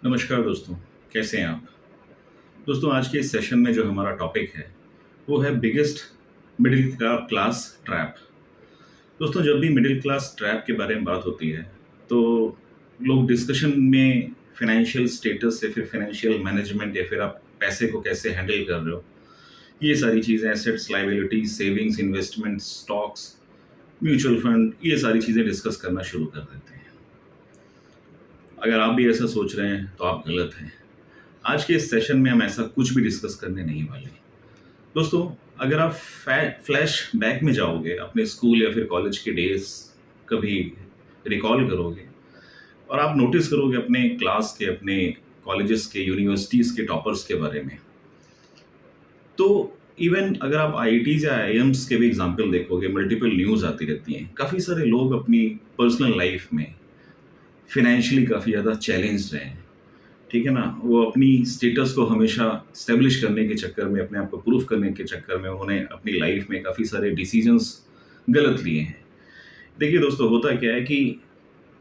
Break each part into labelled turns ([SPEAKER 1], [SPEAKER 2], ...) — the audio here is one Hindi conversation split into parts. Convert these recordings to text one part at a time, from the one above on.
[SPEAKER 1] नमस्कार दोस्तों, कैसे हैं आप? दोस्तों, आज के इस सेशन में जो हमारा टॉपिक है, वो है बिगेस्ट मिडिल क्लास ट्रैप। दोस्तों, जब भी मिडिल क्लास ट्रैप के बारे में बात होती है, तो लोग डिस्कशन में फाइनेंशियल स्टेटस या फिर फाइनेंशियल मैनेजमेंट या फिर आप पैसे को कैसे हैंडल कर रहे हो, ये सारी चीज़ें, assets, liabilities, savings, investment, stocks, mutual fund, ये सारी चीज़ें डिस्कस करना शुरू कर देते हैं। अगर आप भी ऐसा सोच रहे हैं, तो आप गलत हैं। आज के इस सेशन में हम ऐसा कुछ भी डिस्कस करने नहीं वाले। दोस्तों, अगर आप फ्लैश बैक में जाओगे, अपने स्कूल या फिर कॉलेज के डेज कभी रिकॉल करोगे और आप नोटिस करोगे अपने क्लास के, अपने कॉलेजेस के, यूनिवर्सिटीज़ के टॉपर्स के बारे में, तो इवन अगर आप आईआईटीज़ या आईआईएम्स के भी एग्जाम्पल देखोगे, मल्टीपल न्यूज़ आती रहती हैं। काफ़ी सारे लोग अपनी पर्सनल लाइफ में फिनेंशियली काफ़ी ज़्यादा चैलेंज्ड रहे हैं, ठीक है ना। वो अपनी स्टेटस को हमेशा स्टेब्लिश करने के चक्कर में, अपने आप को प्रूफ करने के चक्कर में उन्होंने अपनी लाइफ में काफ़ी सारे डिसीजंस गलत लिए हैं। देखिए दोस्तों, होता क्या है कि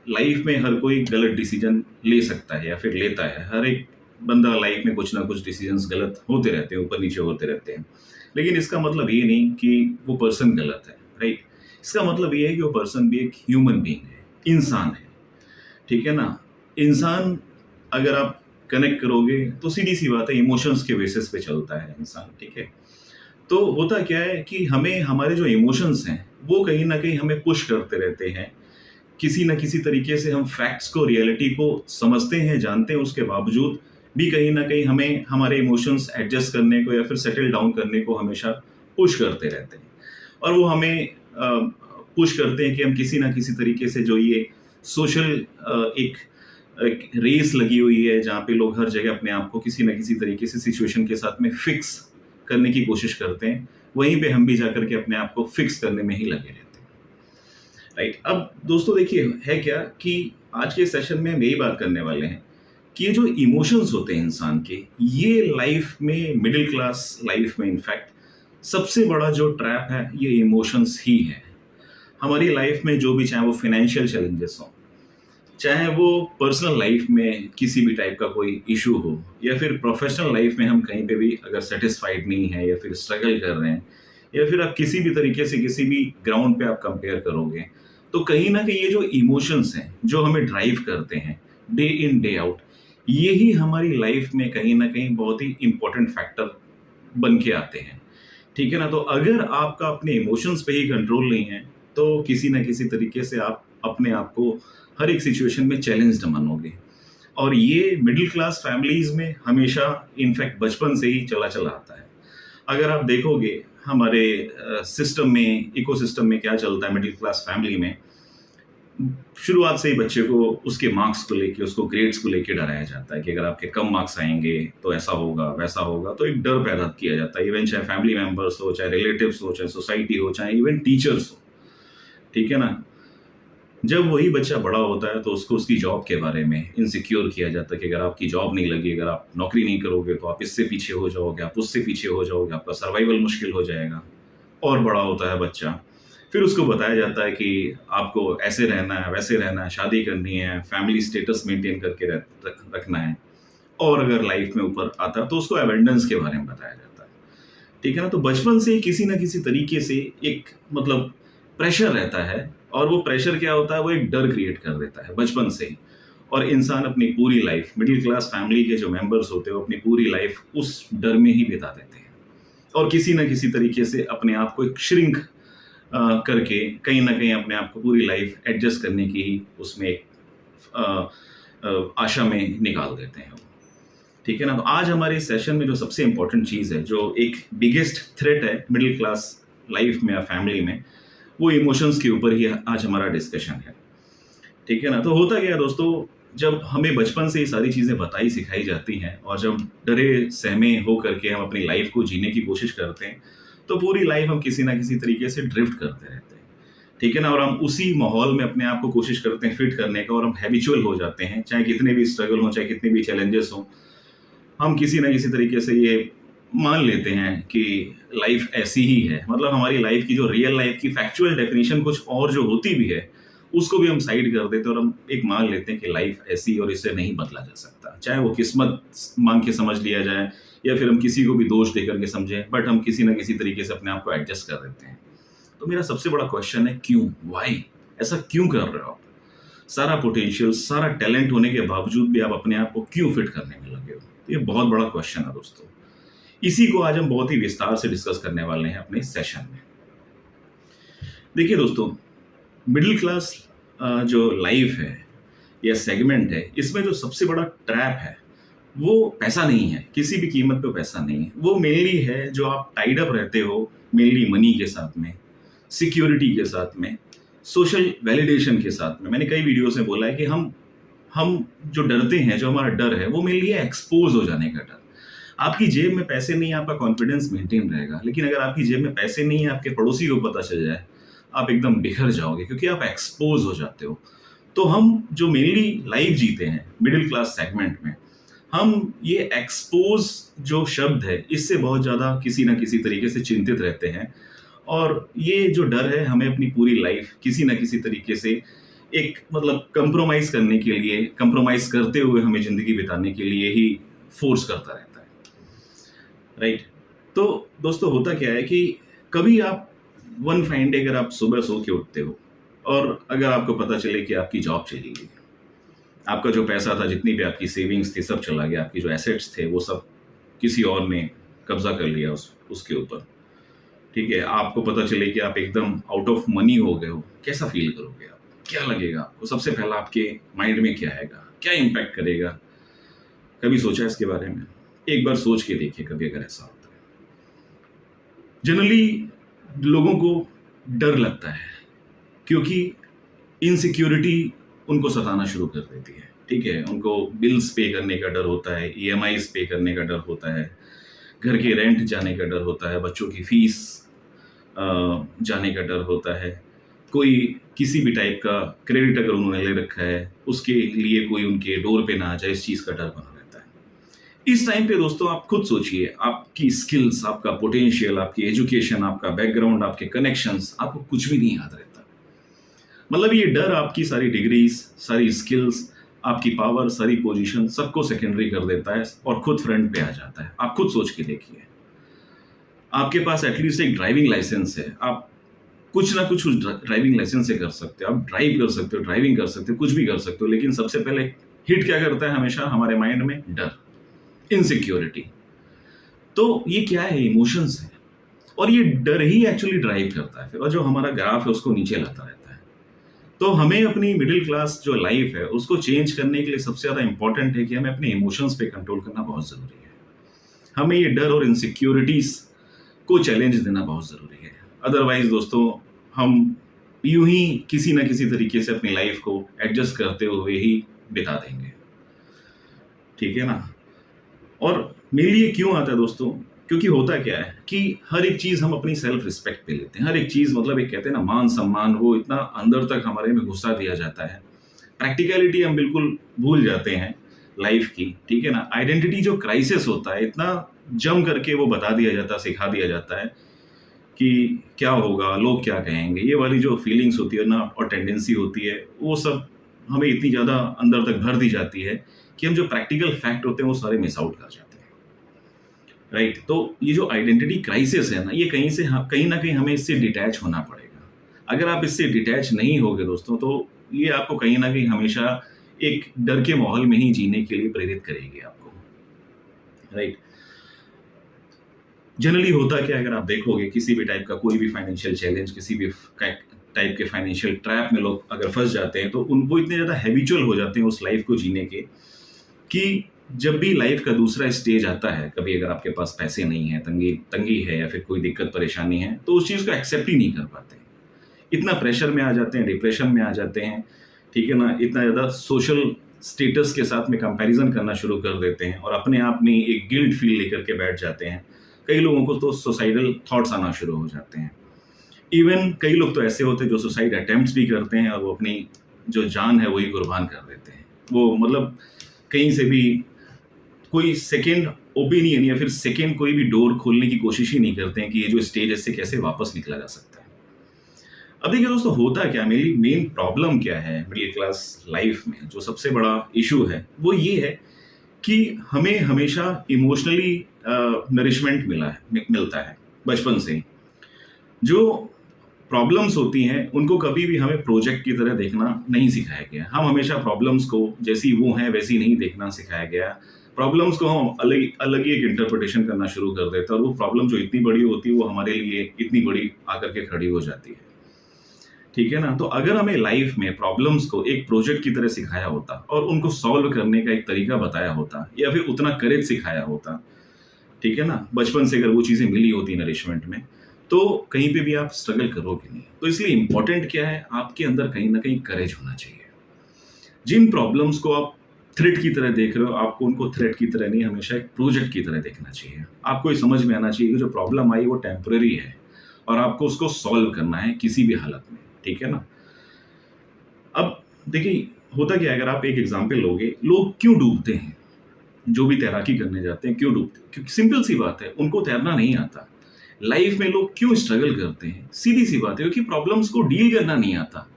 [SPEAKER 1] लाइफ में हर कोई गलत डिसीजन ले सकता है या फिर लेता है। हर एक बंदा लाइफ में कुछ ना कुछ डिसीजंस गलत होते रहते हैं, ऊपर नीचे होते रहते हैं। लेकिन इसका मतलब ये नहीं कि वो पर्सन गलत है, राइट। इसका मतलब ये है कि वो पर्सन भी एक ह्यूमन बीइंग है, इंसान है, ठीक है ना। इंसान, अगर आप कनेक्ट करोगे तो सीधी सी बात है, इमोशंस के बेसिस पे चलता है इंसान, ठीक है। तो होता क्या है कि हमें हमारे जो इमोशंस हैं, वो कहीं ना कहीं हमें पुश करते रहते हैं। किसी ना किसी तरीके से हम फैक्ट्स को, रियलिटी को समझते हैं, जानते हैं, उसके बावजूद भी कहीं ना कहीं हमें हमारे इमोशंस एडजस्ट करने को या फिर सेटल डाउन करने को हमेशा पुश करते रहते हैं। और वो हमें पुश करते हैं कि हम किसी ना किसी तरीके से, जो ये सोशल एक रेस लगी हुई है जहाँ पे लोग हर जगह अपने आप को किसी न किसी तरीके से सिचुएशन के साथ में फिक्स करने की कोशिश करते हैं, वहीं पे हम भी जाकर के अपने आप को फिक्स करने में ही लगे रहते हैं, राइट। अब दोस्तों देखिए, है क्या कि आज के सेशन में हम यही बात करने वाले हैं कि ये जो इमोशंस होते हैं इंसान के, ये लाइफ में, मिडिल क्लास लाइफ में इनफैक्ट सबसे बड़ा जो ट्रैप है, ये इमोशंस ही है। हमारी लाइफ में जो भी, चाहे वो फाइनेंशियल चैलेंजेस हो, चाहे वो पर्सनल लाइफ में किसी भी टाइप का कोई इशू हो, या फिर प्रोफेशनल लाइफ में हम कहीं पे भी अगर सेटिस्फाइड नहीं है या फिर स्ट्रगल कर रहे हैं, या फिर आप किसी भी तरीके से किसी भी ग्राउंड पे आप कंपेयर करोगे, तो कहीं ना कहीं ये जो इमोशंस हैं, जो हमें ड्राइव करते हैं डे इन डे आउट, ये ही हमारी लाइफ में कहीं ना कहीं बहुत ही इंपॉर्टेंट फैक्टर बन के आते हैं, ठीक है ना। तो अगर आपका अपने इमोशंस पे ही कंट्रोल नहीं है, तो किसी ना किसी तरीके से आप अपने आप को हर एक सिचुएशन में चैलेंज्ड मानोगे। और ये मिडिल क्लास फैमिलीज में हमेशा, इनफैक्ट बचपन से ही चला चला आता है। अगर आप देखोगे हमारे सिस्टम में, इकोसिस्टम में क्या चलता है मिडिल क्लास फैमिली में, शुरुआत से ही बच्चे को उसके मार्क्स को लेके, उसको ग्रेड्स को लेके डराया जाता है कि अगर आपके कम मार्क्स आएंगे तो ऐसा होगा, वैसा होगा। तो एक डर पैदा किया जाता है, इवन चाहे फैमिली मेंबर्स हो, चाहे रिलेटिव्स हो, चाहे सोसाइटी हो, चाहे इवन टीचर्स हो, ठीक है ना। जब वही बच्चा बड़ा होता है तो उसको उसकी जॉब के बारे में इनसिक्योर किया जाता है कि अगर आपकी जॉब नहीं लगी, अगर आप नौकरी नहीं करोगे, तो आप इससे पीछे हो जाओगे, आप उससे पीछे हो जाओगे, आपका सर्वाइवल मुश्किल हो जाएगा। और बड़ा होता है बच्चा, फिर उसको बताया जाता है कि आपको ऐसे रहना है, वैसे रहना है, शादी करनी है, फैमिली स्टेटस मेंटेन करके रखना है। और अगर लाइफ में ऊपर आता है तो उसको एबेंडेंस के बारे में बताया जाता है, ठीक है ना। तो बचपन से किसी ना किसी तरीके से एक, मतलब, प्रेशर रहता है। और वो प्रेशर क्या होता है, वो एक डर क्रिएट कर देता है बचपन से ही। और इंसान अपनी पूरी लाइफ, मिडिल क्लास फैमिली के जो मेंबर्स होते हैं, वो अपनी पूरी लाइफ उस डर में ही बिता देते हैं। और किसी ना किसी तरीके से अपने आप को एक श्रिंक करके, कहीं ना कहीं अपने आप को पूरी लाइफ एडजस्ट करने की ही उसमें एक आशा में निकाल देते हैं, ठीक है ना। तो आज हमारे सेशन में जो सबसे इंपॉर्टेंट चीज़ है, जो एक बिगेस्ट थ्रेट है मिडिल क्लास लाइफ में या फैमिली में, वो इमोशंस के ऊपर ही आज हमारा डिस्कशन है, ठीक है ना। तो होता क्या है दोस्तों, जब हमें बचपन से ये सारी चीज़ें बताई सिखाई जाती हैं, और जब डरे सहमे हो करके हम अपनी लाइफ को जीने की कोशिश करते हैं, तो पूरी लाइफ हम किसी ना किसी तरीके से ड्रिफ्ट करते रहते हैं, ठीक है ना। और हम उसी माहौल में अपने आप को कोशिश करते हैं फिट करने का, और हम हैबिचुअल हो जाते हैं। चाहे कितने भी स्ट्रगल हो, चाहे कितने भी चैलेंजेस हों, हम किसी ना किसी तरीके से ये मान लेते हैं कि लाइफ ऐसी ही है। मतलब हमारी लाइफ की जो रियल लाइफ की फैक्चुअल डेफिनेशन कुछ और जो होती भी है, उसको भी हम साइड कर देते हैं और हम एक मान लेते हैं कि लाइफ ऐसी और इसे नहीं बदला जा सकता, चाहे वो किस्मत मांग के समझ लिया जाए या फिर हम किसी को भी दोष दे करके समझें, बट हम किसी ना किसी तरीके से अपने आप को एडजस्ट कर देते हैं। तो मेरा सबसे बड़ा क्वेश्चन है, क्यों, वाई, ऐसा क्यों कर रहे हो आप? सारा पोटेंशियल, सारा टैलेंट होने के बावजूद भी आप अपने आप को क्यों फिट करने में लगे हो? तो ये बहुत बड़ा क्वेश्चन है दोस्तों। इसी को आज हम बहुत ही विस्तार से डिस्कस करने वाले हैं अपने सेशन में। देखिए दोस्तों, मिडिल क्लास जो लाइफ है या सेगमेंट है, इसमें जो सबसे बड़ा ट्रैप है वो पैसा नहीं है, किसी भी कीमत पे पैसा नहीं है। वो मेनली है जो आप टाइड अप रहते हो मेनली मनी के साथ में, सिक्योरिटी के साथ में, सोशल वैलिडेशन के साथ में। मैंने कई वीडियोस में बोला है कि हम जो डरते हैं, जो हमारा डर है, वो मेनली है एक्सपोज हो जाने का डर। आपकी जेब में पैसे नहीं है, आपका कॉन्फिडेंस मेंटेन रहेगा, लेकिन अगर आपकी जेब में पैसे नहीं है, आपके पड़ोसी को पता चल जाए, आप एकदम बिखर जाओगे, क्योंकि आप एक्सपोज हो जाते हो। तो हम जो मेनली लाइफ जीते हैं मिडिल क्लास सेगमेंट में, हम ये एक्सपोज जो शब्द है, इससे बहुत ज़्यादा किसी ना किसी तरीके से चिंतित रहते हैं। और ये जो डर है हमें अपनी पूरी लाइफ किसी ना किसी तरीके से एक मतलब कंप्रोमाइज करने के लिए, कंप्रोमाइज करते हुए हमें ज़िंदगी बिताने के लिए ही फोर्स करता रहता है, राइट। तो दोस्तों, होता क्या है कि कभी आप वन फाइन डे अगर आप सुबह सो के उठते हो और अगर आपको पता चले कि आपकी जॉब चली गई, आपका जो पैसा था, जितनी भी आपकी सेविंग्स थी, सब चला गया, आपकी जो एसेट्स थे वो सब किसी और ने कब्जा कर लिया उसके ऊपर, ठीक है, आपको पता चले कि आप एकदम आउट ऑफ मनी हो गए हो, कैसा फील करोगे आप? क्या लगेगा आपको? सबसे पहला आपके माइंड में क्या आएगा? क्या इम्पैक्ट करेगा? कभी सोचा इसके बारे में? एक बार सोच के देखिए कभी अगर ऐसा होता है। जनरली लोगों को डर लगता है क्योंकि इनसिक्योरिटी उनको सताना शुरू कर देती है, ठीक है। उनको बिल्स पे करने का डर होता है, ईएमआईज पे करने का डर होता है, घर के रेंट जाने का डर होता है, बच्चों की फीस जाने का डर होता है, कोई किसी भी टाइप का क्रेडिट अगर उन्होंने ले रखा है उसके लिए कोई उनके डोर पे ना आ जाए, इस चीज़ का डर बना रहता है। इस टाइम पे दोस्तों आप खुद सोचिए, आपकी स्किल्स, आपका पोटेंशियल, आपकी एजुकेशन, आपका बैकग्राउंड, आपके कनेक्शंस, आपको कुछ भी नहीं याद रहता। मतलब ये डर आपकी सारी डिग्रीज, सारी स्किल्स, आपकी पावर, सारी पोजीशन, सबको सेकेंडरी कर देता है और खुद फ्रंट पे आ जाता है। आप खुद सोच के देखिए, आपके पास एटलीस्ट एक ड्राइविंग लाइसेंस है, आप कुछ ना कुछ उस ड्राइविंग लाइसेंस से कर सकते हो, आप ड्राइव कर सकते हो, ड्राइविंग कर सकते हो, कुछ भी कर सकते हो, लेकिन सबसे पहले हिट क्या करता है हमेशा हमारे माइंड में? डर, इनसिक्योरिटी। तो ये क्या है? इमोशंस है, और ये डर ही एक्चुअली ड्राइव करता है फिर, और जो हमारा ग्राफ है उसको नीचे लाता रहता है। तो हमें अपनी मिडिल क्लास जो लाइफ है उसको चेंज करने के लिए सबसे ज़्यादा इंपॉर्टेंट है कि हमें अपने इमोशंस पे कंट्रोल करना बहुत ज़रूरी है। हमें ये डर और इनसिक्योरिटीज़ को चैलेंज देना बहुत ज़रूरी है। अदरवाइज दोस्तों, हम यूं ही किसी ना किसी तरीके से अपनी लाइफ को एडजस्ट करते हुए ही बिता देंगे, ठीक है ना। और मेरे लिए क्यों आता है दोस्तों? क्योंकि होता क्या है कि हर एक चीज़ हम अपनी सेल्फ रिस्पेक्ट पे लेते हैं। हर एक चीज़, मतलब एक कहते हैं ना मान सम्मान, वो इतना अंदर तक हमारे में घुसा दिया जाता है। प्रैक्टिकलिटी हम बिल्कुल भूल जाते हैं लाइफ की, ठीक है ना। आइडेंटिटी जो क्राइसिस होता है, इतना जम करके वो बता दिया जाता है, सिखा दिया जाता है कि क्या होगा, लोग क्या कहेंगे, ये वाली जो फीलिंग्स होती है ना और टेंडेंसी होती है, वो सब हमें इतनी ज़्यादा अंदर तक भर दी जाती है कि हम जो प्रैक्टिकल फैक्ट होते हैं वो सारे मिस आउट कर जाते हैं, राइट। तो ये जो आइडेंटिटी क्राइसिस है ना, ये कहीं ना कहीं हमें इससे डिटैच होना पड़ेगा। अगर आप इससे डिटैच नहीं होगे दोस्तों, तो ये आपको कहीं ना कहीं हमेशा एक डर के माहौल में ही जीने के लिए प्रेरित करेगी आपको, राइट। जनरली होता क्या है, अगर आप देखोगे किसी भी टाइप का कोई भी फाइनेंशियल चैलेंज, किसी भी टाइप के फाइनेंशियल ट्रैप में लोग अगर फंस जाते हैं, तो उनको इतने ज़्यादा हैबिचुअल हो जाते हैं उस लाइफ को जीने के कि जब भी लाइफ का दूसरा स्टेज आता है, कभी अगर आपके पास पैसे नहीं है, तंगी है या फिर कोई दिक्कत परेशानी है, तो उस चीज़ को एक्सेप्ट ही नहीं कर पाते। इतना प्रेशर में आ जाते हैं, डिप्रेशन में आ जाते हैं, ठीक है ना। इतना ज़्यादा सोशल स्टेटस के साथ में कंपैरिजन करना शुरू कर देते हैं और अपने आप में एक गिल्ट फील लेकर के बैठ जाते हैं। कई लोगों को तो सुसाइडल थॉट्स आना शुरू हो जाते हैं। इवन कई लोग तो ऐसे होते हैं जो सुसाइड अटेम्प्ट्स भी करते हैं और वो अपनी जो जान है वही कुर्बान कर देते हैं। वो मतलब कहीं से भी कोई सेकेंड ओपिनियन या फिर सेकेंड कोई भी डोर खोलने की कोशिश ही नहीं करते हैं कि ये जो स्टेज है इससे कैसे वापस निकला जा सकता है। अब देखिए दोस्तों, होता क्या, मेरी मेन प्रॉब्लम क्या है मिडिल क्लास लाइफ में, जो सबसे बड़ा इशू है वो ये है कि हमें हमेशा इमोशनली नरिशमेंट मिलता है बचपन से ही। जो प्रॉब्लम्स होती हैं उनको कभी भी हमें प्रोजेक्ट की तरह देखना नहीं सिखाया गया। हम हमेशा प्रॉब्लम्स को जैसी वो हैं वैसी नहीं देखना सिखाया गया। प्रॉब्लम्स को हम अलग अलग ही एक इंटरप्रिटेशन करना शुरू कर देते हैं, और वो प्रॉब्लम जो इतनी बड़ी होती है वो हमारे लिए इतनी बड़ी आकर के खड़ी हो जाती है। ठीक है ना? तो अगर हमें लाइफ में प्रॉब्लम्स को एक प्रोजेक्ट की तरह सिखाया होता और उनको सॉल्व करने का एक तरीका बताया होता, या फिर उतना करेज सिखाया होता, ठीक है ना, बचपन से अगर वो चीज़ें मिली होती नरिशमेंट में, तो कहीं पे भी आप स्ट्रगल करोगे नहीं। तो इसलिए इंपॉर्टेंट क्या है, आपके अंदर कहीं ना कहीं करेज होना चाहिए। जिन प्रॉब्लम्स को आप थ्रेट की तरह देख रहे हो, आपको उनको थ्रेट की तरह नहीं, हमेशा एक प्रोजेक्ट की तरह देखना चाहिए। आपको ये समझ में आना चाहिए कि जो प्रॉब्लम आई वो टेम्पररी है, और आपको उसको सॉल्व करना है किसी भी हालत में। ठीक है ना? अब देखिए, होता क्या है, अगर आप एक एग्जाम्पल लोगे, लोग क्यों डूबते हैं, जो भी तैराकी करने जाते हैं क्यों डूबते हैं? क्योंकि सिंपल सी बात है, उनको तैरना नहीं आता। लाइफ में लोग क्यों स्ट्रगल करते हैं? सीधी सी बात है, क्योंकि प्रॉब्लम्स को डील करना नहीं आता।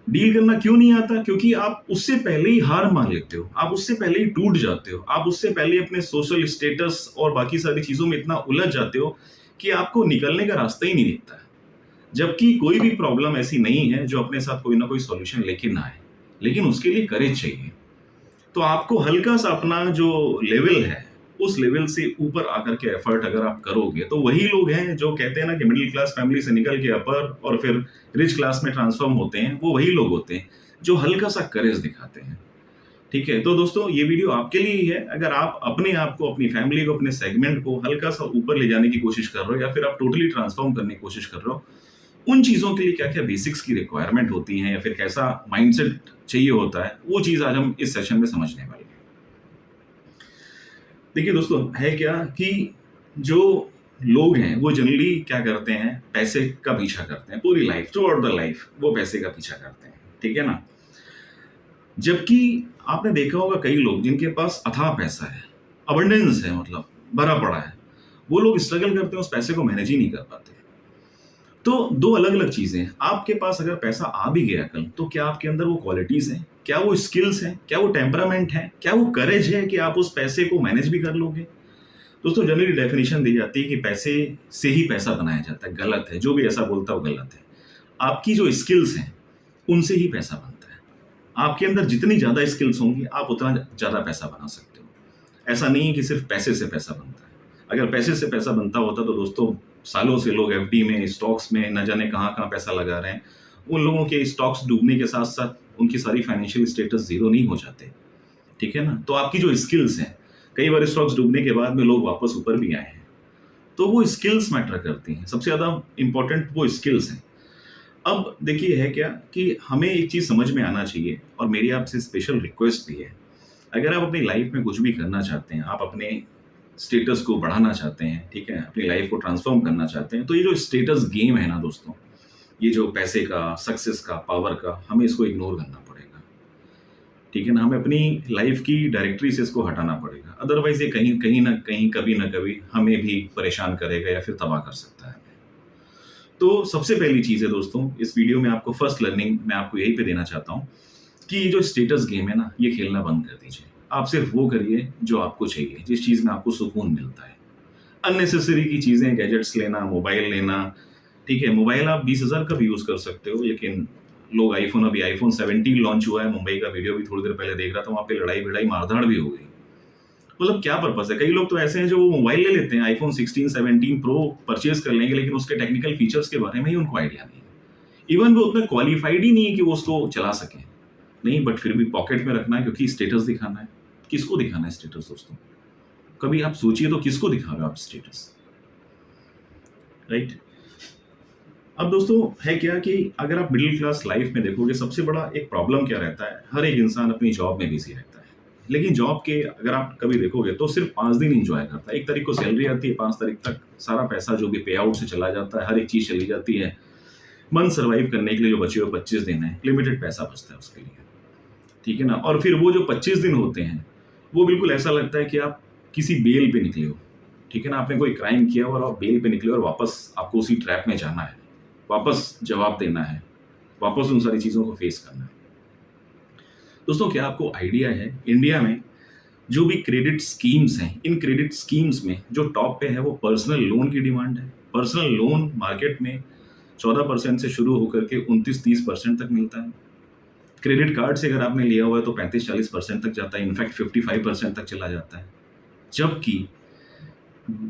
[SPEAKER 1] डील करना क्यों नहीं आता? क्योंकि आप उससे पहले ही हार मान लेते हो, आप उससे पहले ही टूट जाते हो, आप उससे पहले अपने सोशल स्टेटस और बाकी सारी चीजों में इतना उलझ जाते हो कि आपको निकलने का रास्ता ही नहीं दिखता है। जबकि कोई भी प्रॉब्लम ऐसी नहीं है जो अपने साथ कोई ना कोई सॉल्यूशन लेके ना आए, लेकिन उसके लिए करेज चाहिए। तो आपको हल्का सा अपना जो लेवल है, उस लेवल से ऊपर आकर के एफर्ट अगर आप करोगे, तो वही लोग हैं जो कहते हैं ना कि मिडिल क्लास फैमिली से निकल के अपर और फिर रिच क्लास में ट्रांसफॉर्म होते हैं। वो वही लोग होते हैं जो हल्का सा करेज दिखाते हैं। ठीक है? तो दोस्तों, ये वीडियो आपके लिए ही है। अगर आप अपने आप को, अपनी फैमिली को, अपने सेगमेंट को हल्का सा ऊपर ले जाने की कोशिश कर रहे हो, या फिर आप टोटली ट्रांसफॉर्म करने की कोशिश कर रहे हो, उन चीजों के लिए क्या क्या बेसिक्स की रिक्वायरमेंट होती हैं, या फिर कैसा माइंडसेट चाहिए होता है, वो चीज आज हम इस सेशन में समझने वाले हैं। देखिए दोस्तों, है क्या कि जो लोग हैं वो जनरली क्या करते हैं, पैसे का पीछा करते हैं पूरी life, through out the life वो पैसे का पीछा करते हैं। ठीक है ना? जबकि आपने देखा होगा कई लोग जिनके पास अथाह पैसा है, अबंडेंस है, मतलब भरा पड़ा है, वो लोग स्ट्रगल करते हैं, उस पैसे को मैनेज ही नहीं कर पाते। तो दो अलग अलग चीजें हैं। आपके पास अगर पैसा आ भी गया कल, तो क्या आपके अंदर वो क्वालिटीज हैं, क्या वो स्किल्स हैं, क्या वो टेम्परामेंट है, क्या वो करेज है कि आप उस पैसे को मैनेज भी कर लोगे? दोस्तों, जनरली डेफिनेशन दी जाती है कि पैसे से ही पैसा बनाया जाता है। गलत है, जो भी ऐसा बोलता है वो गलत है। आपकी जो स्किल्स हैं उनसे ही पैसा बनता है। आपके अंदर जितनी ज्यादा स्किल्स होंगी, आप उतना ज्यादा पैसा बना सकते हो। ऐसा नहीं है कि सिर्फ पैसे से पैसा बनता है। अगर पैसे से पैसा बनता होता तो दोस्तों, सालों से लोग एफडी में, स्टॉक्स में न जाने कहाँ कहाँ पैसा लगा रहे हैं। उन लोगों के स्टॉक्स डूबने के साथ साथ उनकी सारी फाइनेंशियल स्टेटस जीरो नहीं हो जाते। ठीक है ना? तो आपकी जो स्किल्स हैं, कई बार स्टॉक्स डूबने के बाद में लोग वापस ऊपर भी आए हैं, तो वो स्किल्स मैटर करती हैं। सबसे ज्यादा इंपॉर्टेंट वो स्किल्स हैं। अब देखिए, है क्या कि हमें एक चीज समझ में आना चाहिए, और मेरी आपसे स्पेशल रिक्वेस्ट भी है। अगर आप अपनी लाइफ में कुछ भी करना चाहते हैं, आप अपने स्टेटस को बढ़ाना चाहते हैं, ठीक है, अपनी लाइफ को ट्रांसफॉर्म करना चाहते हैं, तो ये जो स्टेटस गेम है ना दोस्तों, ये जो पैसे का, सक्सेस का, पावर का, हमें इसको इग्नोर करना पड़ेगा। ठीक है ना? हमें अपनी लाइफ की डायरेक्टरी से इसको हटाना पड़ेगा। अदरवाइज ये कहीं कहीं ना कहीं, कभी ना कभी हमें भी परेशान करेगा या फिर तबाह कर सकता है। तो सबसे पहली चीज़ है दोस्तों, इस वीडियो में आपको फर्स्ट लर्निंग मैं आपको यही पे देना चाहता हूँ कि ये जो स्टेटस गेम है ना, ये खेलना बंद कर दीजिए। आप सिर्फ वो करिए जो आपको चाहिए, जिस चीज़ में आपको सुकून मिलता है। अननेसेसरी की चीज़ें, गैजेट्स लेना, मोबाइल लेना, ठीक है, मोबाइल आप 20,000 का भी यूज़ कर सकते हो, लेकिन लोग आईफोन, अभी आईफोन 17 लॉन्च हुआ है, मुंबई का वीडियो भी थोड़ी देर पहले देख रहा था, वहाँ पे लड़ाई भिड़ाई मारधाड़ भी हो गई। मतलब क्या पर्पस है? कई लोग तो ऐसे हैं जो मोबाइल ले लेते हैं, आईफोन 16, 17 प्रो परचेज कर लेंगे, लेकिन उसके टेक्निकल फीचर्स के बारे में ही उनको आइडिया नहीं है। इवन वो उतना क्वालिफाइड ही नहीं है कि वो उसको चला सकें। नहीं, बट फिर भी पॉकेट में रखना है, क्योंकि स्टेटस दिखाना है। किसको दिखाना है स्टेटस दोस्तों? कभी आप सोचिए तो, किसको दिखा रहे हो आप स्टेटस? राइट? अब दोस्तों, है क्या कि अगर आप मिडिल क्लास लाइफ में देखोगे, सबसे बड़ा एक प्रॉब्लम क्या रहता है, हर एक इंसान अपनी जॉब में बिजी रहता है। लेकिन जॉब के अगर आप कभी देखोगे तो सिर्फ 5 दिन इंजॉय करता है। 1 तारीख को सैलरी आती है, 5 तारीख तक सारा पैसा जो भी पे आउट से चला जाता है, हर एक चीज चली जाती है। मंथ सर्वाइव करने के लिए जो बचे हुए 25 दिन है, लिमिटेड पैसा बचता है उसके लिए। ठीक है ना? और फिर वो जो 25 दिन होते हैं, वो बिल्कुल ऐसा लगता है कि आप किसी बेल पे निकले हो। ठीक है ना? आपने कोई क्राइम किया और आप बेल पे निकले और वापस आपको उसी ट्रैप में जाना है। वापस जवाब देना है, वापस उन सारी चीज़ों को फेस करना है। दोस्तों, क्या आपको आइडिया है इंडिया में जो भी क्रेडिट स्कीम्स हैं, इन क्रेडिट स्कीम्स में जो टॉप पे है वो पर्सनल लोन की डिमांड है। पर्सनल लोन मार्केट में 14% से शुरू होकर के 29-30% तक मिलता है। क्रेडिट कार्ड से अगर आपने लिया हुआ है तो 35-40% तक जाता है, इनफैक्ट 55% तक चला जाता है। जबकि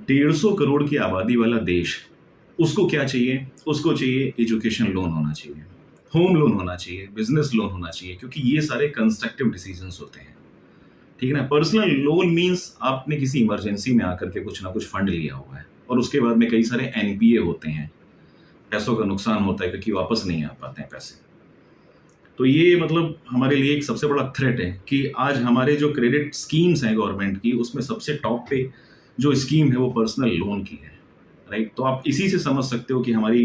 [SPEAKER 1] 150 करोड़ की आबादी वाला देश, उसको क्या चाहिए? उसको चाहिए एजुकेशन लोन होना चाहिए, होम लोन होना चाहिए, बिजनेस लोन होना चाहिए, क्योंकि ये सारे कंस्ट्रक्टिव डिसीजंस होते हैं। ठीक है ना। पर्सनल लोन मीन्स आपने किसी इमरजेंसी में आकर के कुछ ना कुछ फंड लिया हुआ है और उसके बाद में कई सारे एनपीए होते हैं, पैसों का नुकसान होता है क्योंकि वापस नहीं आ पाते हैं पैसे। तो ये मतलब हमारे लिए एक सबसे बड़ा थ्रेट है कि आज हमारे जो क्रेडिट स्कीम्स हैं गवर्नमेंट की, उसमें सबसे टॉप पे जो स्कीम है वो पर्सनल लोन की है, राइट। तो आप इसी से समझ सकते हो कि हमारी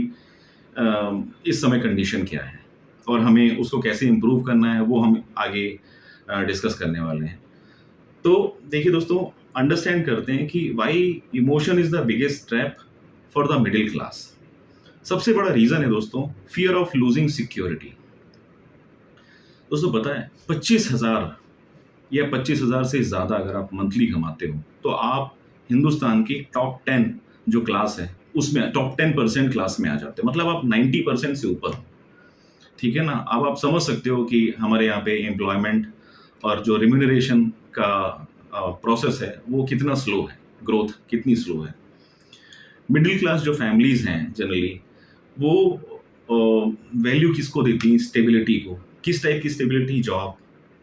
[SPEAKER 1] इस समय कंडीशन क्या है और हमें उसको कैसे इम्प्रूव करना है, वो हम आगे डिस्कस करने वाले हैं। तो देखिए दोस्तों, अंडरस्टैंड करते हैं कि why emotion is the biggest trap for the middle class. सबसे बड़ा रीजन है दोस्तों फियर ऑफ लूजिंग सिक्योरिटी। दोस्तों पता है 25,000 या 25,000 से ज़्यादा अगर आप मंथली कमाते हो तो आप हिंदुस्तान की टॉप 10 जो क्लास है उसमें टॉप 10% क्लास में आ जाते हो, मतलब आप 90% से ऊपर हो। ठीक है ना। अब आप समझ सकते हो कि हमारे यहाँ पे एम्प्लॉयमेंट और जो रिम्यूनरेशन का प्रोसेस है वो कितना स्लो है, ग्रोथ कितनी स्लो है। मिडिल क्लास जो फैमिलीज हैं जनरली वो वैल्यू किसको देती हैं? स्टेबिलिटी को। किस टाइप की stability? Job,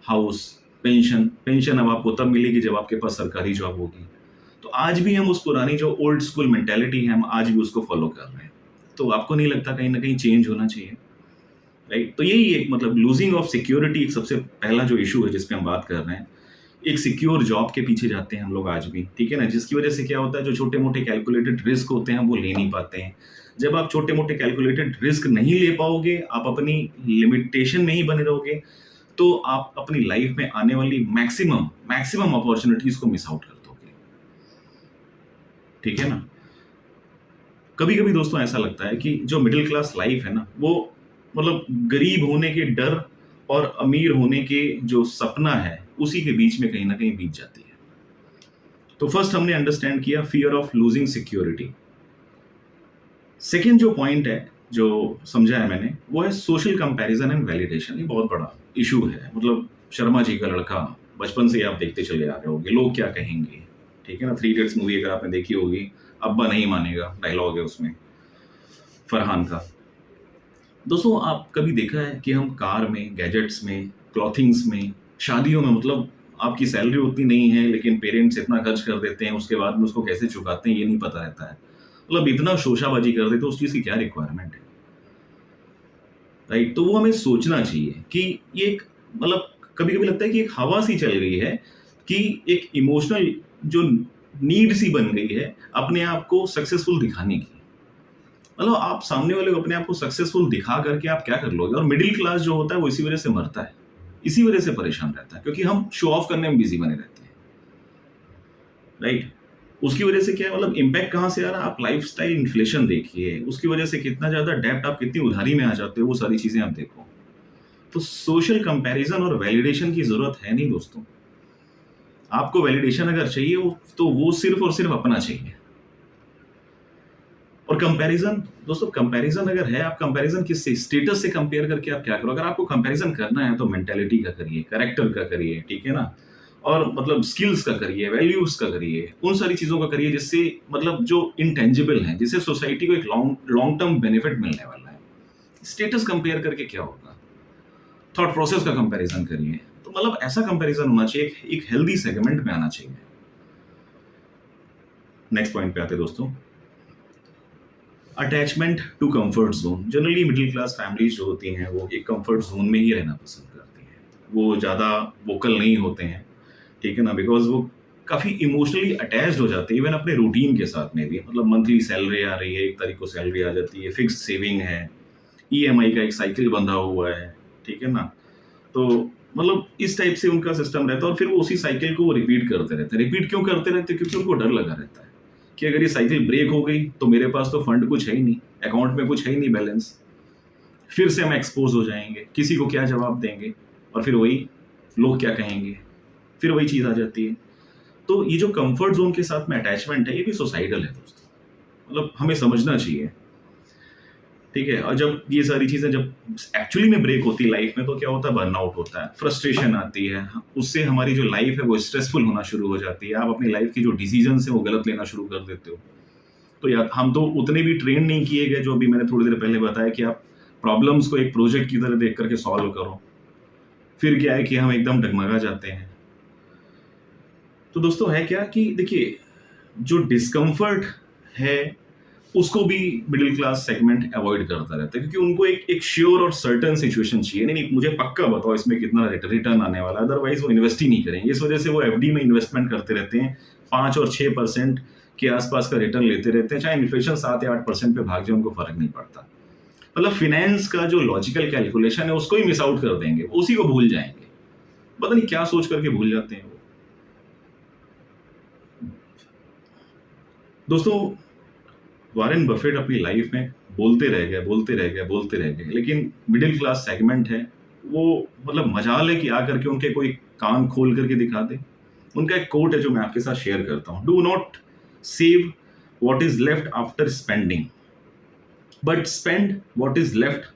[SPEAKER 1] house, pension. Pension अब आपको तब मिलेगी जब आपके पास सरकारी जॉब होगी। तो आज भी हम उस पुरानी जो ओल्ड स्कूल मेंटेलिटी है, हम आज भी उसको फॉलो कर रहे हैं। तो आपको नहीं लगता कहीं ना कहीं चेंज होना चाहिए, राइट। तो यही एक मतलब लूजिंग ऑफ सिक्योरिटी एक सबसे पहला जो इशू है जिस पे हम बात कर रहे हैं। एक सिक्योर जॉब के पीछे जाते हैं हम लोग आज भी, ठीक है ना, जिसकी वजह से क्या होता है, जो छोटे मोटे कैलकुलेटेड रिस्क होते हैं वो ले नहीं पाते हैं। जब आप छोटे मोटे कैलकुलेटेड रिस्क नहीं ले पाओगे, आप अपनी लिमिटेशन में ही बने रहोगे, तो आप अपनी लाइफ में आने वाली मैक्सिमम अपॉर्चुनिटीज को मिस आउट कर दोगे। ठीक है ना। कभी कभी दोस्तों ऐसा लगता है कि जो मिडिल क्लास लाइफ है ना, वो मतलब गरीब होने के डर और अमीर होने के जो सपना है उसी के बीच में कहीं ना कहीं बीत जाती है। तो फर्स्ट हमने अंडरस्टैंड किया fear of losing security. Second जो पॉइंट है जो समझा है मैंने वो है सोशल कंपैरिजन एंड वैलिडेशन। ये बहुत बड़ा इशू है। मतलब शर्मा जी का लड़का, बचपन से ही आप देखते चले आ रहे होगे, लोग क्या कहेंगे। ठीक है ना। 3 इडियट्स मूवी अगर आपने देखी होगी, अब्बा नहीं मानेगा डायलॉग है उसमें फरहान का। दोस्तों आप कभी देखा है कि हम कार में, गैजेट्स में, क्लॉथिंग्स में, शादियों में, मतलब आपकी सैलरी उतनी नहीं है लेकिन पेरेंट्स इतना खर्च कर देते हैं, उसके बाद में उसको कैसे चुकाते हैं ये नहीं पता रहता है। मतलब इतना शोशाबाजी कर देते हैं, उस चीज़ की क्या रिक्वायरमेंट है, राइट। तो वो हमें सोचना चाहिए कि ये एक मतलब कभी कभी लगता है कि एक हवा सी चल गई है कि एक इमोशनल जो नीड सी बन गई है अपने आप को सक्सेसफुल दिखाने की। मतलब आप सामने वाले को अपने आप को सक्सेसफुल दिखा करके आप क्या कर लोगे। और मिडिल क्लास जो होता है वो इसी वजह से मरता है, इसी वजह से परेशान रहता है, क्योंकि हम शो ऑफ करने में बिजी बने रहते हैं, राइट। उसकी वजह से क्या है, मतलब इम्पैक्ट कहाँ से आ रहा है? आप लाइफस्टाइल इन्फ्लेशन देखिए, उसकी वजह से कितना ज्यादा डेब्ट, आप कितनी उधारी में आ जाते हो, वो सारी चीजें आप देखो। तो सोशल कंपैरिजन और वैलिडेशन की जरूरत है नहीं दोस्तों। आपको वैलिडेशन अगर चाहिए तो वो सिर्फ और सिर्फ अपना चाहिए। और कंपैरिजन दोस्तों, कंपैरिजन अगर है, आप कंपैरिजन किससे? स्टेटस से कंपेयर करके आप क्या करो? अगर आपको कंपैरिजन करना है तो मेंटेलिटी का करिए, कैरेक्टर का करिए, ठीक है ना, और मतलब स्किल्स का करिए, वैल्यूज का करिए, उन सारी चीजों का करिए जिससे मतलब जो इंटेंजिबल है, जिससे सोसाइटी को एक लॉन्ग टर्म बेनिफिट मिलने वाला है। स्टेटस कंपेयर करके क्या होगा? थॉट प्रोसेस का कंपैरिजन करिए। तो मतलब ऐसा कंपैरिजन होना चाहिए, एक हेल्दी सेगमेंट में आना चाहिए। नेक्स्ट पॉइंट पे आते दोस्तों, attachment to comfort zone. Generally middle class families जो होती हैं वो एक कंफर्ट जोन में ही रहना पसंद करती हैं। वो ज़्यादा वोकल नहीं होते हैं, ठीक है ना, बिकॉज वो काफ़ी इमोशनली अटैच्ड हो जाते हैं इवन अपने रूटीन के साथ में भी। मतलब मंथली सैलरी आ रही है, 1 तारीख को सैलरी आ जाती है, फिक्स सेविंग है, ईएमआई का एक साइकिल बंधा हुआ है, ठीक है ना। तो मतलब इस टाइप से उनका सिस्टम रहता है और फिर वो उसी साइकिल को वो रिपीट करते रहते हैं। रिपीट क्यों करते रहते हैं? क्योंकि उनको डर लगा रहता है कि अगर ये साइकिल ब्रेक हो गई तो मेरे पास तो फंड कुछ है ही नहीं, अकाउंट में कुछ है ही नहीं बैलेंस, फिर से हम एक्सपोज हो जाएंगे, किसी को क्या जवाब देंगे, और फिर वही लोग क्या कहेंगे, फिर वही चीज़ आ जाती है। तो ये जो कंफर्ट जोन के साथ में अटैचमेंट है, ये भी सोसाइटल है दोस्तों, मतलब हमें समझना चाहिए, ठीक है। और जब ये सारी चीज़ें जब एक्चुअली में ब्रेक होती है लाइफ में, तो क्या होता है, बर्नआउट होता है, फ्रस्ट्रेशन आती है, उससे हमारी जो लाइफ है वो स्ट्रेसफुल होना शुरू हो जाती है, आप अपनी लाइफ की जो डिसीजन है वो गलत लेना शुरू कर देते हो। तो यार हम तो उतने भी ट्रेन नहीं किए गए, जो अभी मैंने थोड़ी देर पहले बताया कि आप प्रॉब्लम्स को एक प्रोजेक्ट की तरह देख करके सॉल्व करो, फिर क्या है कि हम एकदम डगमगा जाते हैं। तो दोस्तों है क्या कि देखिए, जो डिस्कम्फर्ट है उसको भी मिडिल क्लास सेगमेंट अवॉइड करता रहता है, क्योंकि उनको एक श्योर और सर्टन सिचुएशन चाहिए। नहीं मुझे पक्का बताओ इसमें कितना रिटर्न आने वाला है, अदरवाइज वो इन्वेस्ट ही नहीं करेंगे। इस वजह से वो एफडी में इन्वेस्टमेंट करते रहते हैं, 5 और 6% के आसपास का रिटर्न लेते रहते हैं, चाहे इन्फ्लेशन 7 या 8% पे भाग जाए, उनको फर्क नहीं पड़ता। मतलब फिनेंस का जो लॉजिकल कैलकुलेशन है उसको ही मिस आउट कर देंगे, उसी को भूल जाएंगे, पता नहीं क्या सोच करके भूल जाते हैं वो। दोस्तों वॉरेन बफेट अपनी लाइफ में बोलते रह गए, लेकिन मिडिल क्लास सेगमेंट है वो, मतलब मजाल है कि आकर के उनके कोई कान खोल करके दिखा दे। उनका एक कोट है जो मैं आपके साथ शेयर करता हूँ, do not save what is left after spending, but spend what is left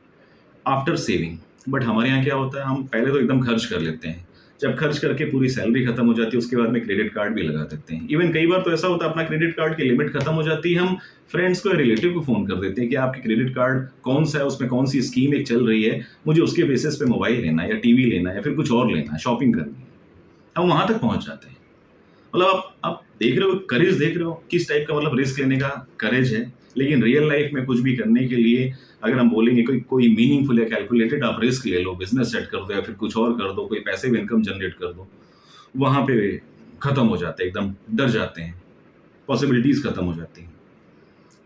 [SPEAKER 1] after saving. But हमारे यहाँ क्या होता है, हम पहले तो एकदम खर्च कर लेते हैं, जब खर्च करके पूरी सैलरी खत्म हो जाती है उसके बाद में क्रेडिट कार्ड भी लगा देते हैं। इवन कई बार तो ऐसा होता है अपना क्रेडिट कार्ड की लिमिट खत्म हो जाती है, हम फ्रेंड्स को या रिलेटिव को फोन कर देते हैं कि आपकी क्रेडिट कार्ड कौन सा है, उसमें कौन सी स्कीम एक चल रही है, मुझे उसके बेसिस पे मोबाइल लेना है या टीवी लेना है या फिर कुछ और लेना है, शॉपिंग करनी है। हम वहां तक पहुंच जाते हैं। मतलब आप देख रहे हो करेज, देख रहे हो किस टाइप का मतलब रिस्क लेने का करेज है। लेकिन रियल लाइफ में कुछ भी करने के लिए अगर हम बोलेंगे कोई मीनिंगफुल या कैलकुलेटेड आप रिस्क ले लो, बिजनेस सेट कर दो या फिर कुछ और कर दो, कोई पैसिव इनकम जनरेट कर दो, वहां पे खत्म हो जाते हैं, एकदम डर जाते हैं, पॉसिबिलिटीज खत्म हो जाती हैं।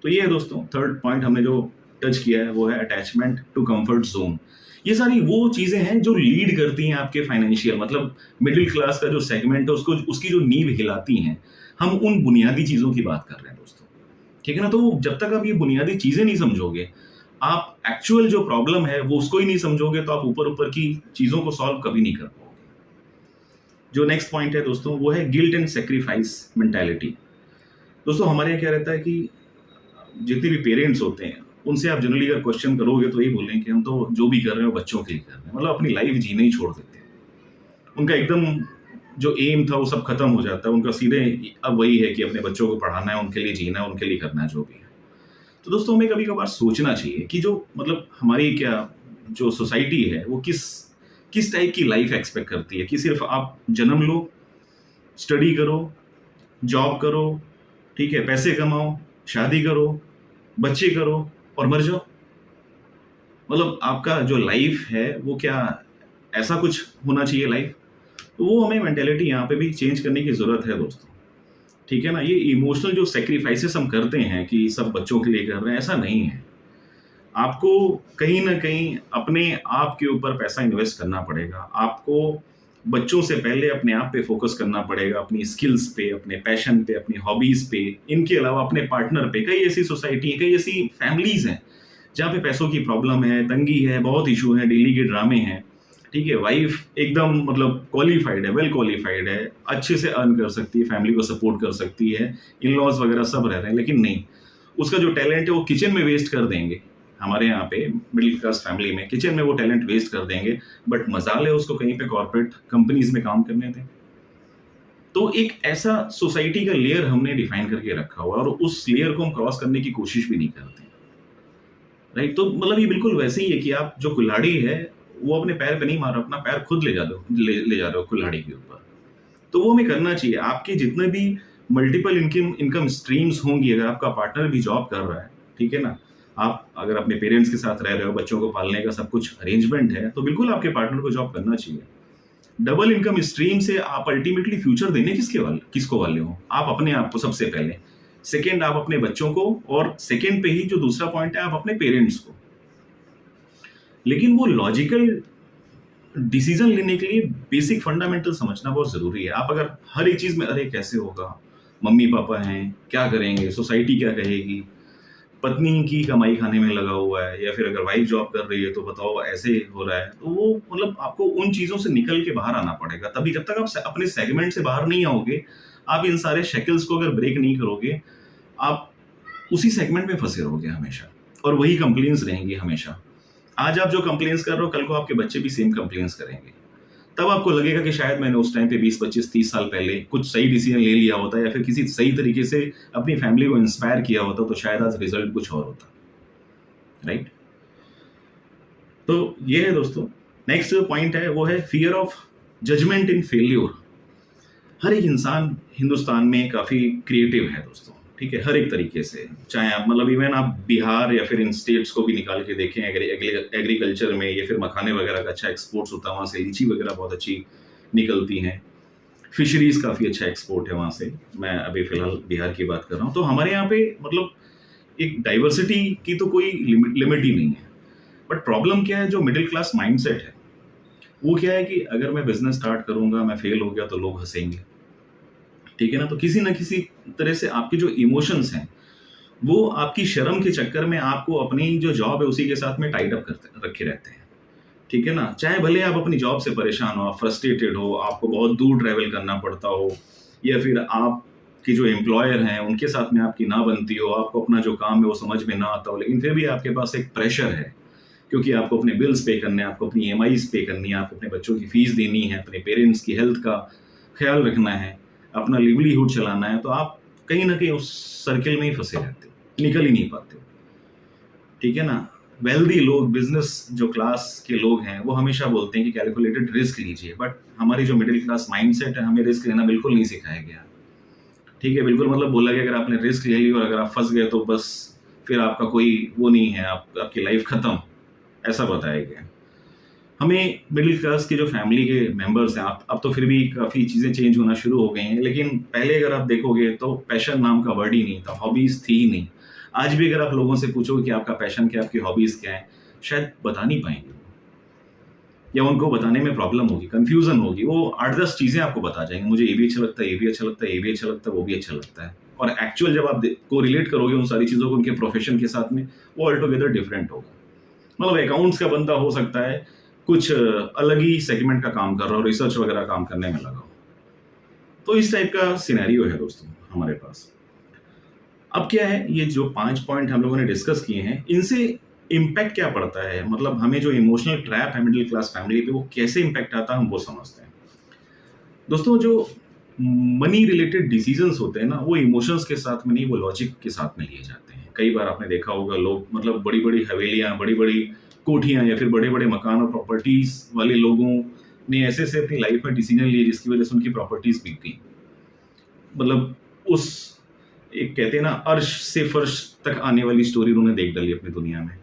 [SPEAKER 1] तो ये है दोस्तों, थर्ड पॉइंट हमने जो टच किया है वो है अटैचमेंट टू कंफर्ट जोन। ये सारी वो चीजें हैं जो लीड करती हैं आपके फाइनेंशियल, मतलब मिडिल क्लास का जो सेगमेंट है उसको, उसकी जो नींव हिलाती हैं। हम उन बुनियादी चीजों की बात कर रहे हैं दोस्तों, ठीक है ना। तो जब तक आप ये बुनियादी चीजें नहीं समझोगे, आप एक्चुअल जो प्रॉब्लम है वो उसको ही नहीं समझोगे, तो आप ऊपर ऊपर की चीजों को सॉल्व कभी नहीं कर पाओगे। जो नेक्स्ट पॉइंट है दोस्तों वो है गिल्ट एंड सेक्रीफाइस मेंटालिटी। दोस्तों हमारे यहाँ क्या रहता है कि जितने भी पेरेंट्स होते हैं उनसे आप जनरली अगर क्वेश्चन करोगे तो यही बोलेंगे कि हम तो जो भी कर रहे हैं वो बच्चों के लिए कर रहे हैं, मतलब अपनी लाइफ जीना ही छोड़ देते हैं। उनका एकदम जो एम था वो सब खत्म हो जाता है, उनका सीधे अब वही है कि अपने बच्चों को पढ़ाना है, उनके लिए जीना है, उनके लिए करना है जो भी है। तो दोस्तों हमें कभी कभार सोचना चाहिए कि जो मतलब हमारी क्या जो सोसाइटी है वो किस टाइप की लाइफ एक्सपेक्ट करती है, कि सिर्फ आप जन्म लो, स्टडी करो, जॉब करो, ठीक है, पैसे कमाओ, शादी करो, बच्चे करो और मर जाओ। मतलब आपका जो लाइफ है वो क्या ऐसा कुछ होना चाहिए लाइफ? तो वो हमें मेंटेलिटी यहाँ पे भी चेंज करने की जरूरत है दोस्तों, ठीक है ना। ये इमोशनल जो सेक्रीफाइसेस हम करते हैं कि सब बच्चों के लिए कर रहे हैं, ऐसा नहीं है। आपको कहीं ना कहीं अपने आप के ऊपर पैसा इन्वेस्ट करना पड़ेगा, आपको बच्चों से पहले अपने आप पे फोकस करना पड़ेगा, अपनी स्किल्स पे, अपने पैशन पे, अपनी हॉबीज पे, इनके अलावा अपने पार्टनर पे। कई ऐसी सोसाइटी है, कई ऐसी फैमिलीज हैं जहाँ पे पैसों की प्रॉब्लम है, तंगी है, बहुत इशू है, डेली के ड्रामे हैं, ठीक है। वाइफ एकदम मतलब क्वालिफाइड है, वेल क्वालिफाइड है, अच्छे से अर्न कर सकती है, फैमिली को सपोर्ट कर सकती है, इन लॉज वगैरह सब रह रहे हैं, लेकिन नहीं, उसका जो टैलेंट है वो किचन में वेस्ट कर देंगे। हमारे यहाँ पे मिडिल क्लास फैमिली में किचन में वो टैलेंट वेस्ट कर देंगे, बट मजाल है उसको कहीं पे कॉर्पोरेट कंपनीज में काम करने दें। तो एक ऐसा सोसाइटी का लेयर हमने डिफाइन करके रखा हुआ और उस लेयर को हम क्रॉस करने की कोशिश भी नहीं करते, राइट। तो मतलब ये बिल्कुल वैसे ही है कि आप जो कुल्हाड़ी है वो अपने पैर पे नहीं मार रहे, अपना पैर खुद ले जा रहे हो कुल्हाड़ी के ऊपर। तो वो हमें करना चाहिए। आपके जितने भी मल्टीपल इनकम स्ट्रीम्स होंगी, अगर आपका पार्टनर भी जॉब कर रहा है, ठीक है ना, आप अगर अपने पेरेंट्स के साथ रह रहे हो, बच्चों को पालने का सब कुछ अरेंजमेंट है, तो बिल्कुल आपके पार्टनर को जॉब करना चाहिए। डबल इनकम स्ट्रीम से आप अल्टीमेटली फ्यूचर देने किसको वाले हो? आप अपने आप को सबसे पहले, सेकेंड आप अपने बच्चों को, और सेकेंड पे ही जो दूसरा पॉइंट है आप अपने पेरेंट्स को। लेकिन वो लॉजिकल डिसीजन लेने के लिए बेसिक फंडामेंटल समझना बहुत जरूरी है। आप अगर हर एक चीज में अरे कैसे होगा, मम्मी पापा हैं, क्या करेंगे, सोसाइटी क्या कहेगी, पत्नी की कमाई खाने में लगा हुआ है, या फिर अगर वाइफ जॉब कर रही है तो बताओ ऐसे हो रहा है। तो वो मतलब आपको उन चीज़ों से निकल के बाहर आना पड़ेगा। तभी जब तक आप अपने सेगमेंट से बाहर नहीं आओगे, आप इन सारे शेकल्स को अगर ब्रेक नहीं करोगे, आप उसी सेगमेंट में फंसे रहोगे हमेशा, और वही कंप्लेंट्स रहेंगी हमेशा। आज आप जो कंप्लेंट्स कर रहे हो, कल को आपके बच्चे भी सेम कंप्लेंट्स करेंगे। तब आपको लगेगा कि शायद मैंने उस टाइम पे 20, 25, 30 साल पहले कुछ सही डिसीजन ले लिया होता, या फिर किसी सही तरीके से अपनी फैमिली को इंस्पायर किया होता, तो शायद आज रिजल्ट कुछ और होता। राइट? तो ये है दोस्तों। नेक्स्ट जो पॉइंट है वो है fear of judgement in failure. हर एक इंसान हिंदुस्तान में काफ़ी क्रिएटिव है दोस्तों, ठीक है, हर एक तरीके से। चाहे आप मतलब इवन आप बिहार या फिर इन स्टेट्स को भी निकाल के देखें, एग्रीकल्चर में, या फिर मखाने वगैरह का अच्छा एक्सपोर्ट्स होता है वहाँ से, लीची वगैरह बहुत अच्छी निकलती हैं, फिशरीज काफ़ी अच्छा एक्सपोर्ट है वहाँ से। मैं अभी फिलहाल बिहार की बात कर रहा हूँ। तो हमारे यहाँ पे मतलब एक डाइवर्सिटी की तो कोई लिमिट ही नहीं है। बट प्रॉब्लम क्या है, जो मिडिल क्लास माइंडसेट है वो क्या है कि अगर मैं बिजनेस स्टार्ट करूंगा, मैं फेल हो गया तो लोग हंसेंगे, ठीक है ना। तो किसी ना किसी तरह से आपके जो इमोशंस हैं वो आपकी शर्म के चक्कर में आपको अपनी जो जॉब है उसी के साथ में टाइड अप करते रखे रहते हैं, ठीक है ना। चाहे भले आप अपनी जॉब से परेशान हो, आप फ्रस्ट्रेटेड हो, आपको बहुत दूर ट्रैवल करना पड़ता हो, या फिर आपके जो एम्प्लॉयर हैं उनके साथ में आपकी ना बनती हो, आपको अपना जो काम है वो समझ में ना आता हो, लेकिन फिर भी आपके पास एक प्रेशर है, क्योंकि आपको अपने बिल्स पे करने हैं, आपको अपनी EMIs पे करनी है, आपको अपने बच्चों की फीस देनी है, अपने पेरेंट्स की हेल्थ का ख्याल रखना है, अपना लिवलीहुड चलाना है। तो आप कहीं ना कहीं उस सर्किल में ही फंसे रहते हो, निकल ही नहीं पाते हो, ठीक है ना। वेल्दी लोग, बिजनेस जो क्लास के लोग हैं, वो हमेशा बोलते हैं कि कैलकुलेटेड रिस्क लीजिए, बट हमारी जो मिडिल क्लास माइंडसेट है, हमें रिस्क लेना बिल्कुल नहीं सिखाया गया, ठीक है। बिल्कुल मतलब बोला गया अगर आपने रिस्क ले ली और अगर आप फंस गए तो बस फिर आपका कोई वो नहीं है, आपकी लाइफ खत्म, ऐसा बताया गया। हमें मिडिल क्लास के जो फैमिली के मेंबर्स हैं, अब तो फिर भी काफ़ी चीज़ें चेंज होना शुरू हो गई हैं, लेकिन पहले अगर आप देखोगे तो पैशन नाम का वर्ड ही नहीं था, हॉबीज़ थी ही नहीं। आज भी अगर आप लोगों से पूछोगे कि आपका पैशन क्या है, आपकी हॉबीज़ क्या है, शायद बता नहीं पाएंगे, या उनको बताने में प्रॉब्लम होगी, कंफ्यूजन होगी। वो 8-10 चीज़ें आपको बता जाएंगे, मुझे ये भी अच्छा लगता है, ये भी अच्छा लगता है, ये भी अच्छा लगता है, वो भी अच्छा लगता है। और एक्चुअल जब आप को रिलेट करोगे उन सारी चीज़ों को उनके प्रोफेशन के साथ में, वो ऑल टुगेदर डिफरेंट होगा। मतलब अकाउंट्स का बंदा हो सकता है कुछ अलग ही सेगमेंट का काम कर रहा हो, रिसर्च वगैरह काम करने में लगा हो। तो इस टाइप का सिनेरियो है दोस्तों हमारे पास। अब क्या है, ये जो 5 पॉइंट हम लोगों ने डिस्कस किए हैं, इनसे इम्पैक्ट क्या पड़ता है, मतलब हमें जो इमोशनल ट्रैप है मिडिल क्लास फैमिली पे, वो कैसे इम्पैक्ट आता है, हम वो समझते हैं दोस्तों। जो मनी रिलेटेड डिसीजंस होते हैं ना, वो इमोशंस के साथ में नहीं, वो लॉजिक के साथ में लिए जाते हैं। कई बार आपने देखा होगा लोग मतलब बड़ी बड़ी हवेलियां, बड़ी बड़ी कोठियां, या फिर बड़े बड़े मकान और प्रॉपर्टीज वाले लोगों ने ऐसे ऐसे अपनी लाइफ में डिसीजन लिए जिसकी वजह से उनकी प्रॉपर्टीज बिक गई। मतलब उस एक कहते हैं ना, अर्श से फर्श तक आने वाली स्टोरी उन्होंने देख डाली अपनी दुनिया में।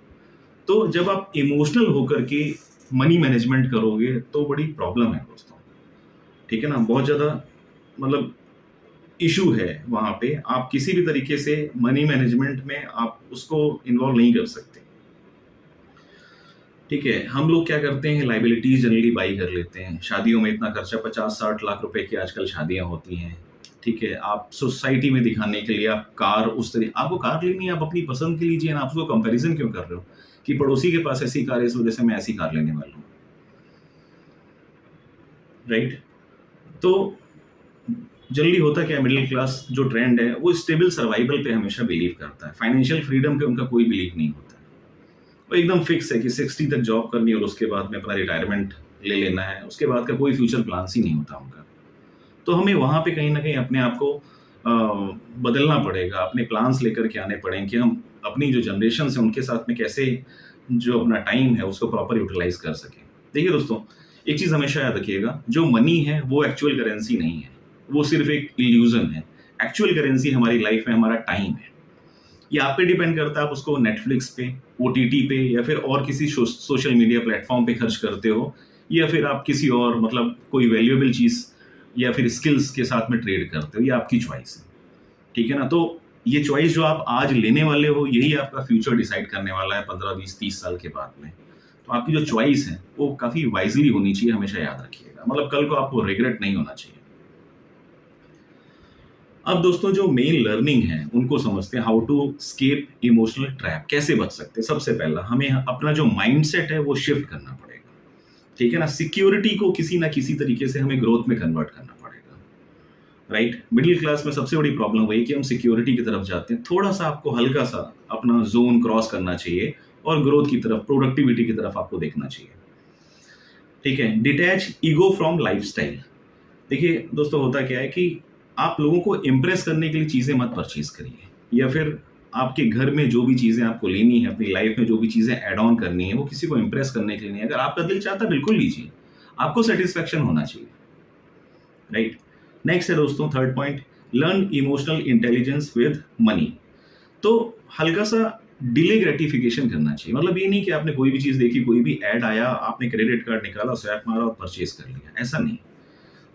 [SPEAKER 1] तो जब आप इमोशनल होकर के मनी मैनेजमेंट करोगे तो बड़ी प्रॉब्लम है दोस्तों, ठीक है ना। बहुत ज़्यादा मतलब इशू है वहाँ पे। आप किसी भी तरीके से मनी मैनेजमेंट में आप उसको इन्वॉल्व नहीं कर सकते, ठीक है। हम लोग क्या करते हैं, लाइबिलिटीज जनरली बाई कर लेते हैं। शादियों में इतना खर्चा, 50-60 लाख रुपए की आजकल शादियां होती हैं, ठीक है। आप सोसाइटी में दिखाने के लिए आप कार, उस तरीके आपको कार लेनी है, आप अपनी पसंद की लीजिए ना, आप उसको कंपैरिजन क्यों कर रहे हो कि पड़ोसी के पास ऐसी कार है इस वजह से मैं ऐसी कार लेने वाला हूँ, राइट। तो जनरली होता क्या है, मिडिल क्लास जो ट्रेंड है वो स्टेबल सर्वाइवल पे हमेशा बिलीव करता है, फाइनेंशियल फ्रीडम पे उनका कोई बिलीव नहीं होता है। वो एकदम फिक्स है कि 60 तक जॉब करनी है और उसके बाद में अपना रिटायरमेंट ले लेना है, उसके बाद का कोई फ्यूचर प्लान्स ही नहीं होता उनका। तो हमें वहाँ पे कहीं ना कहीं अपने आप को बदलना पड़ेगा, अपने प्लान्स लेकर के आने पड़ेंगे कि हम अपनी जो जनरेशन है उनके साथ में कैसे जो अपना टाइम है उसको प्रॉपर यूटिलाइज कर सकें। देखिए दोस्तों, एक चीज़ हमेशा याद रखिएगा, जो मनी है वो एक्चुअल करेंसी नहीं है, वो सिर्फ एक इल्यूजन है। एक्चुअल करेंसी हमारी लाइफ में हमारा टाइम है। ये आप पे डिपेंड करता है, आप उसको नेटफ्लिक्स पे, OTT पे, या फिर और किसी सोशल मीडिया प्लेटफॉर्म पे खर्च करते हो, या फिर आप किसी और मतलब कोई वैल्यूएबल चीज़ या फिर स्किल्स के साथ में ट्रेड करते हो, ये आपकी चॉइस है, ठीक है ना। तो ये चॉइस जो आप आज लेने वाले हो, यही आपका फ्यूचर डिसाइड करने वाला है 15, 20, 30 साल के बाद में। तो आपकी जो चॉइस है वो काफ़ी वाइजली होनी चाहिए, हमेशा याद रखिएगा। मतलब कल को आपको रिग्रेट नहीं होना चाहिए। अब दोस्तों जो मेन लर्निंग है उनको समझते हैं, how to escape emotional trap, कैसे बच सकते हैं। सबसे पहला हमें अपना जो माइंडसेट है वो शिफ्ट करना पड़ेगा, ठीक है ना। सिक्योरिटी को किसी ना किसी तरीके से हमें ग्रोथ में कन्वर्ट करना पड़ेगा, राइट। मिडिल क्लास में सबसे बड़ी प्रॉब्लम वही कि हम सिक्योरिटी की तरफ जाते हैं। थोड़ा सा आपको हल्का सा अपना जोन क्रॉस करना चाहिए और ग्रोथ की तरफ, प्रोडक्टिविटी की तरफ आपको देखना चाहिए, ठीक है। Detach ego from lifestyle. देखिए दोस्तों, होता क्या है कि आप लोगों को इम्प्रेस करने के लिए चीज़ें मत परचेज करिए, या फिर आपके घर में जो भी चीज़ें आपको लेनी है, अपनी लाइफ में जो भी चीज़ें ऐड ऑन करनी है, वो किसी को इम्प्रेस करने के लिए नहीं है। अगर आपका दिल चाहता है बिल्कुल लीजिए, आपको सेटिस्फैक्शन होना चाहिए, राइट। नेक्स्ट है दोस्तों third point, learn emotional intelligence with money. तो हल्का सा डिले ग्रेटिफिकेशन करना चाहिए। मतलब ये नहीं कि आपने कोई भी चीज़ देखी, कोई भी ऐड आया, आपने क्रेडिट कार्ड निकाला, स्वैप मारा और परचेज कर लिया, ऐसा नहीं।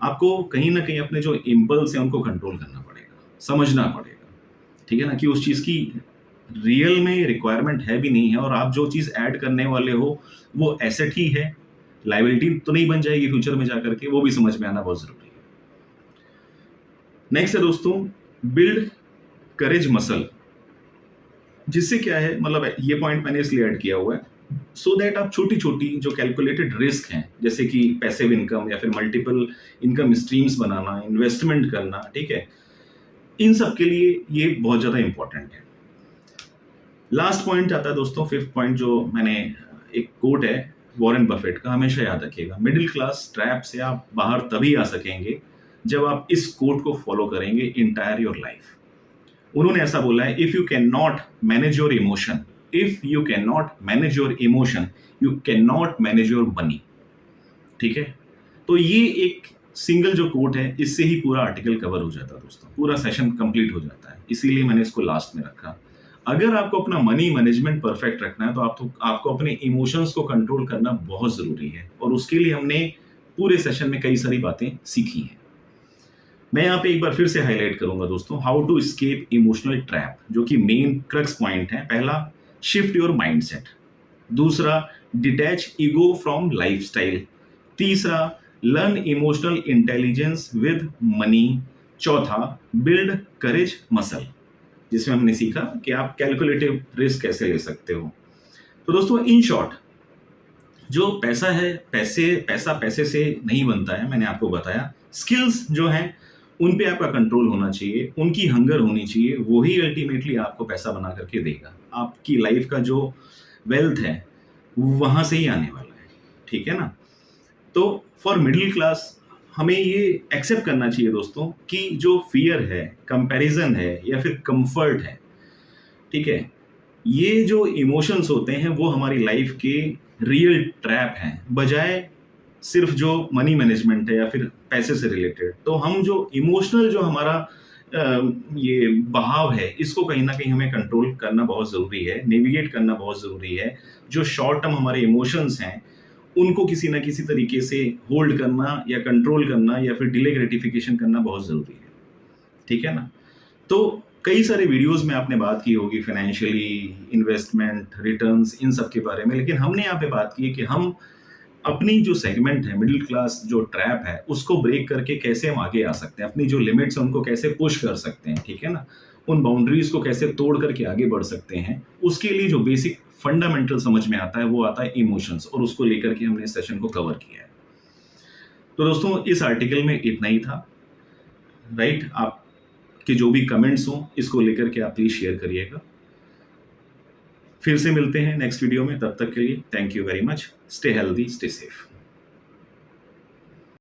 [SPEAKER 1] आपको कहीं ना कहीं अपने जो इम्पल्स हैं उनको कंट्रोल करना पड़ेगा, समझना पड़ेगा, ठीक है ना, कि उस चीज़ की रियल में रिक्वायरमेंट है भी नहीं है, और आप जो चीज़ ऐड करने वाले हो वो एसेट ही है, लाइबिलिटी तो नहीं बन जाएगी फ्यूचर में जाकर के, वो भी समझ में आना बहुत ज़रूरी है। नेक्स्ट है दोस्तों, बिल्ड करेज मसल। जिससे क्या है, मतलब ये पॉइंट मैंने इसलिए ऐड किया हुआ है सो दैट आप छोटी छोटी जो कैलकुलेटेड रिस्क हैं, जैसे कि पैसिव इनकम या फिर मल्टीपल इनकम स्ट्रीम्स बनाना, इन्वेस्टमेंट करना, ठीक है, इन सब के लिए ये बहुत ज़्यादा इंपॉर्टेंट है। लास्ट पॉइंट आता है दोस्तों, फिफ्थ पॉइंट, जो मैंने, एक कोट है वॉरेन बफेट का, हमेशा याद रखिएगा, मिडिल क्लास ट्रैप से आप बाहर तभी आ सकेंगे जब आप इस कोट को फॉलो करेंगे इंटायर योर लाइफ। उन्होंने ऐसा बोला है, if you can not manage your emotion, if you can not manage your emotion, you can not manage your money, ठीक है। तो ये एक सिंगल जो कोट है, इससे ही पूरा आर्टिकल कवर हो जाता है दोस्तों, पूरा सेशन कंप्लीट हो जाता है, इसीलिए मैंने इसको लास्ट में रखा। अगर आपको अपना मनी मैनेजमेंट परफेक्ट रखना है तो आपको अपने इमोशंस को कंट्रोल करना बहुत जरूरी है, और उसके लिए हमने पूरे सेशन में कई सारी बातें सीखी हैं। मैं यहाँ पे एक बार फिर से हाईलाइट करूंगा दोस्तों, how to escape emotional trap, जो कि मेन क्रक्स पॉइंट है। पहला, शिफ्ट योर माइंडसेट। दूसरा, डिटैच ईगो फ्रॉम लाइफस्टाइल। तीसरा, learn emotional intelligence with money. चौथा, बिल्ड करेज मसल, जिसमें हमने सीखा कि आप कैलकुलेटिव रिस्क कैसे ले सकते हो। तो दोस्तों, इन शॉर्ट, जो पैसा है, पैसा पैसे से नहीं बनता है, मैंने आपको बताया। स्किल्स जो हैं उन पे आपका कंट्रोल होना चाहिए, उनकी हंगर होनी चाहिए, वही अल्टीमेटली आपको पैसा बना करके देगा। आपकी लाइफ का जो वेल्थ है वहां से ही आने वाला है, ठीक है ना। तो फॉर मिडिल क्लास हमें ये एक्सेप्ट करना चाहिए दोस्तों कि जो फियर है, कंपैरिजन है, या फिर कंफर्ट है, ठीक है, ये जो इमोशंस होते हैं वो हमारी लाइफ के रियल ट्रैप हैं, बजाय सिर्फ जो मनी मैनेजमेंट है या फिर पैसे से रिलेटेड। तो हम जो इमोशनल, जो हमारा ये बहाव है, इसको कहीं ना कहीं हमें कंट्रोल करना बहुत ज़रूरी है, नेविगेट करना बहुत ज़रूरी है। जो शॉर्ट टर्म हमारे इमोशंस हैं उनको किसी ना किसी तरीके से होल्ड करना या कंट्रोल करना या फिर डिले ग्रेटिफिकेशन करना बहुत ज़रूरी है, ठीक है ना। तो कई सारे वीडियोस में आपने बात की होगी फाइनेंशियली, इन्वेस्टमेंट, रिटर्न्स, इन सब के बारे में, लेकिन हमने यहाँ पे बात की है कि हम अपनी जो सेगमेंट है, मिडिल क्लास जो ट्रैप है, उसको ब्रेक करके कैसे हम आगे आ सकते हैं, अपनी जो लिमिट्स हैं उनको कैसे पुश कर सकते हैं, ठीक है ना, उन बाउंड्रीज को कैसे तोड़ करके आगे बढ़ सकते हैं। उसके लिए जो बेसिक फंडामेंटल समझ में आता है वो आता है इमोशंस, और उसको लेकर के हमने इस सेशन को कवर किया है। तो दोस्तों, इस आर्टिकल में इतना ही था, राइट। आपके जो भी कमेंट्स हों इसको लेकर के आप प्लीज शेयर करिएगा। फिर से मिलते हैं नेक्स्ट वीडियो में, तब तक के लिए thank you very much. Stay healthy, stay safe.